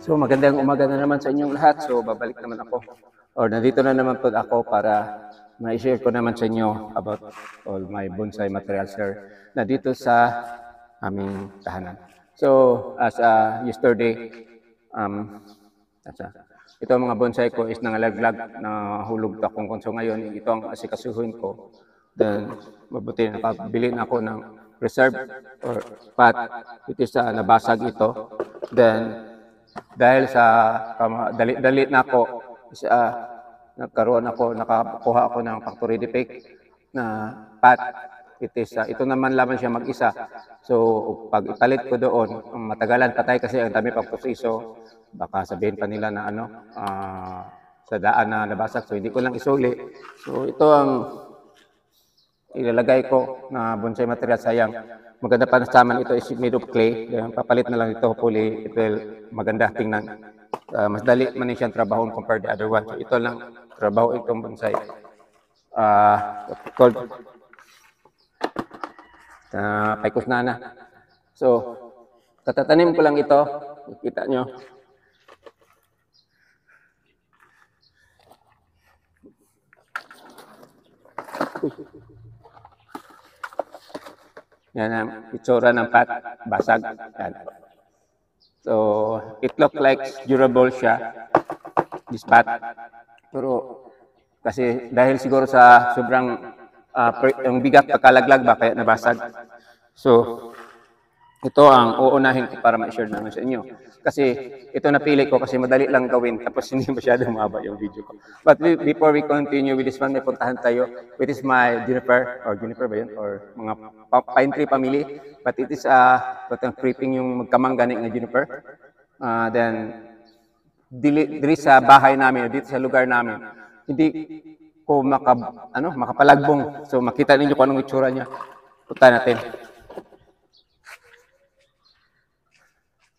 So magandang umaga na naman sa inyong lahat. So babalik naman ako. Or nandito na naman po ako para ma-share ko naman sa inyo about all my bonsai materials here na dito sa aming tahanan. So as yesterday, ito ang mga bonsai ko is nangalaglag na hulog akong konso ngayon. Ito ang asikasuhin ko. Then mabuti nakabili na ako ng reserve or pot. It is nabasag ito. Then dahil sa dali na ako, nakakuha ako ng factory defect na pot. Ito naman laban siya mag-isa. So pag ipalit ko doon, matagalan patay kasi ang dami pang proseso. Baka sabihin pa nila na sa daan na nabasag. So hindi ko lang isuli. So ito ang ilalagay ko na bonsai material. Sayang, maganda pa na sa amin ito is made of clay. Papalit na lang ito hopefully it will maganda tingnan. Mas dali man siyang trabahon compared to other one. So ito lang trabaho itong bonsai. Called Picus nana. So tatatanim ko lang ito. Kita nyo. Yan ang itsura ng pot, basag. Yan. So, it look like durable siya, this pot. Pero, kasi dahil siguro sa sobrang yung bigat pagkalaglag ba, kaya nabasag. So, ito ang uunahin ko para ma-share naman sa inyo. Kasi ito napili ko kasi madali lang gawin tapos hindi masyadong mahaba yung video ko. But before we continue with this one, may puntahan tayo. It is my Juniper ba yun? Or mga pine tree family. But it is creeping yung magkamangga ng Juniper. Then, dili sa bahay namin, dito sa lugar namin, hindi ko makapalagbong. So makita ninyo kung anong itsura niya. Punta natin.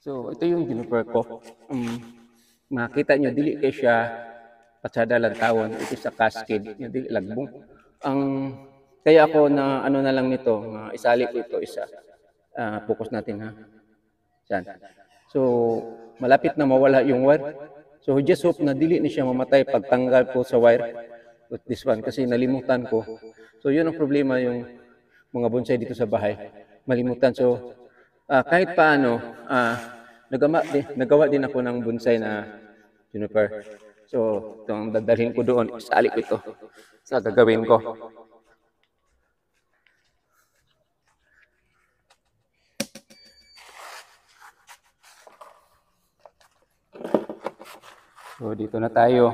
So, ito yung juniper ko. Makita nyo, dili kayo siya patsada lang tawon. Ito sa cascade. Yung dili lagbong. Kaya ako na na lang nito, isali ko ito isa. Focus natin ha. Yan. So, malapit na mawala yung wire. So, just hope na dili ni siya mamatay pagtanggal ko sa wire. With this one, kasi nalimutan ko. So, yun ang problema yung mga bonsai dito sa bahay. Malimutan. So, kahit paano, nagawa din ako ng bonsai na juniper. So, itong dadalhin ko doon, isali ko ito sa gagawin ko. So, dito na tayo.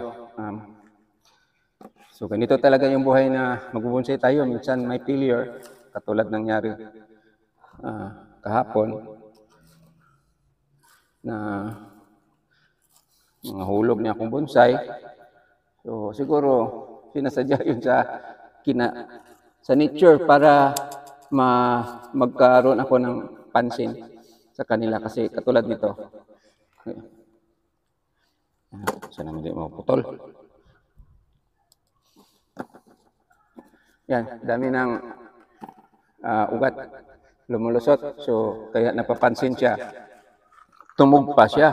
So, ganito talaga yung buhay na magbubonsai tayo. Minsan may failure, katulad nangyari kahapon. Na mga hulog niya akong bonsai. So siguro sinasadya yun sa nature para magkaroon ako ng pansin sa kanila kasi katulad nito. Sana hindi maputol. Yan, dami ng ugat lumulusot. So kaya napapansin siya. Tumog pa siya.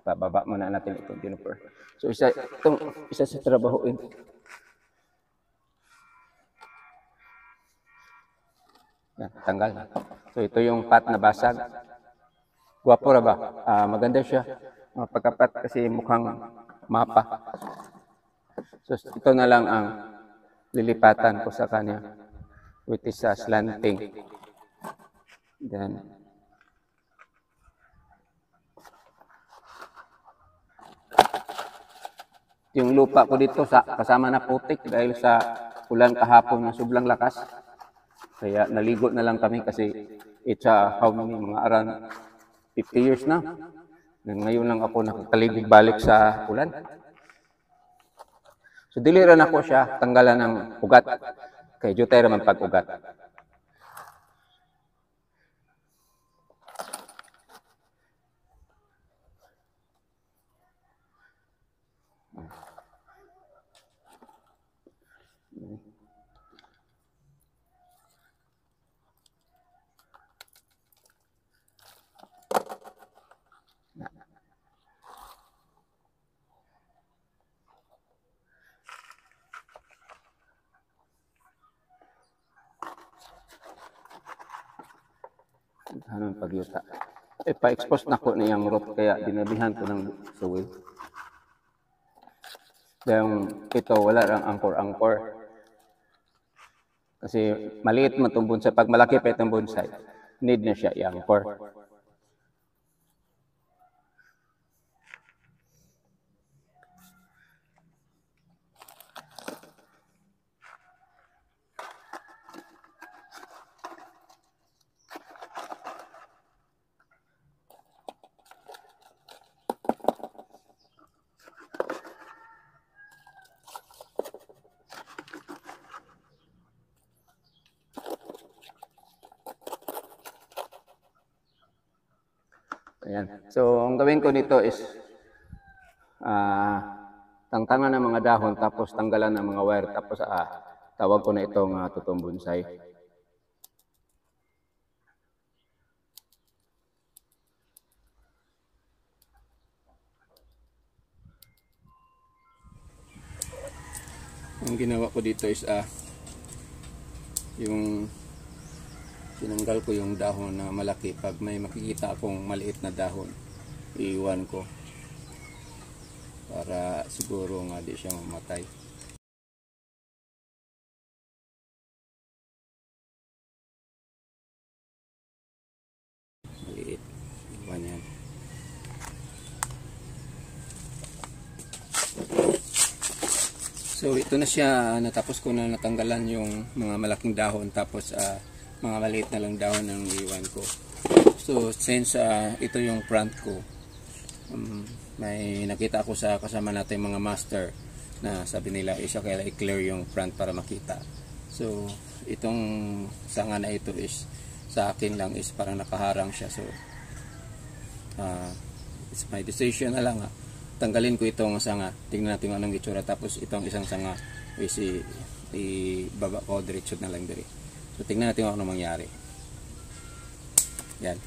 Bababa muna natin itong juniper. So isa sa trabahoin. Yan, tanggal. So ito yung pot na basag. Guwapo ra ba? Maganda siya. Pagkapat kasi mukhang mapa. So ito na lang ang lilipatan ko sa kanya. Which is slanting. Then yung lupa ko dito kasama na putik dahil sa ulan kahapon na sobrang lakas. Kaya naligo na lang kami kasi it's how many, mga around 50 years na. Ngayon lang ako nakakaligid balik sa ulan. So diliran ako siya, tanggalan ng ugat. Kay jutay raman pag-ugat. ganahan pagyuta. Pa-expose na ko niyang root kaya dinabihan ko ng suwil. Dahil ito wala lang angkor-angkor. Kasi maliit man itong bonsai. Pag malaki pa itong bonsai, need na siya i-angkor. Ayan. So, ang gawin ko nito is tangtangan ng mga dahon, tapos tanggalan ng mga wire, tapos tawag ko na itong totoong bonsai. Ang ginawa ko dito is yung tinanggal ko yung dahon na malaki. Pag may makikita akong maliit na dahon, iiwan ko para siguro nga di siya mamatay. Maliit, iwan yan. So ito na siya, natapos ko na natanggalan yung mga malaking dahon, tapos mga maliit na lang dahon ang iwan ko. So since ito yung front ko, may nakita ako sa kasama natin mga master na sabi nila isa kaya i-clear yung front para makita. So itong sanga na ito is sa akin lang is parang nakaharang siya. So it's my decision na lang tanggalin ko itong sanga, tingnan natin anong itsura, tapos itong isang sanga is ibaba ko diretso na lang dire. So tingnan natin kung ano mangyari. Yan.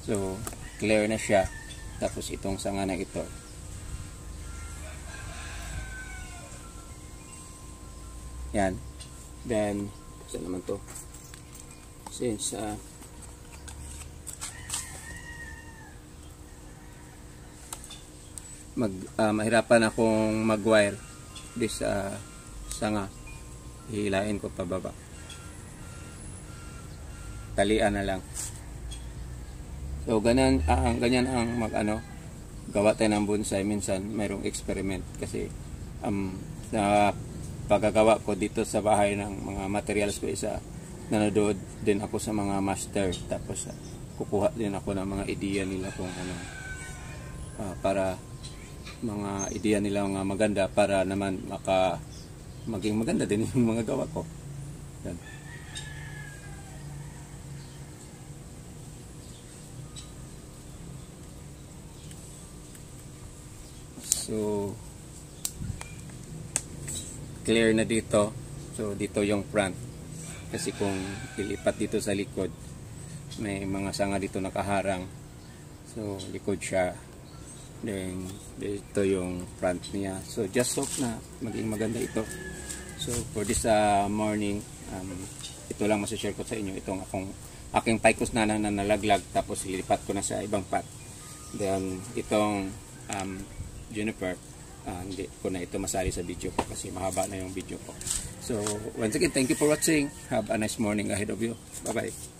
So clear na siya, tapos itong sanga na ito yan. Then saan naman to, since mahirapan akong mag-wire this sanga, hihilain ko pababa, talian na lang. So ganyan ang gawa tayo ng bonsai. Minsan mayroong experiment kasi sa pagkagawa ko dito sa bahay ng mga materials ko, nanonood din ako sa mga master, tapos kukuha din ako ng mga ideya nila kung para mga ideya nila nga maganda, para naman maging maganda din yung mga gawa ko. Yan. So clear na dito. So dito yung front, kasi kung ilipat dito sa likod, may mga sanga dito nakaharang, so likod siya. Then dito yung front niya. So just hope na maging maganda ito. So for this morning, ito lang masashare ko sa inyo, itong aking Ficus na nalaglag, tapos ilipat ko na sa ibang pot. Then itong juniper, hindi ko na ito masali sa video ko kasi mahaba na yung video ko. So once again, thank you for watching. Have a nice morning ahead of you. Bye bye.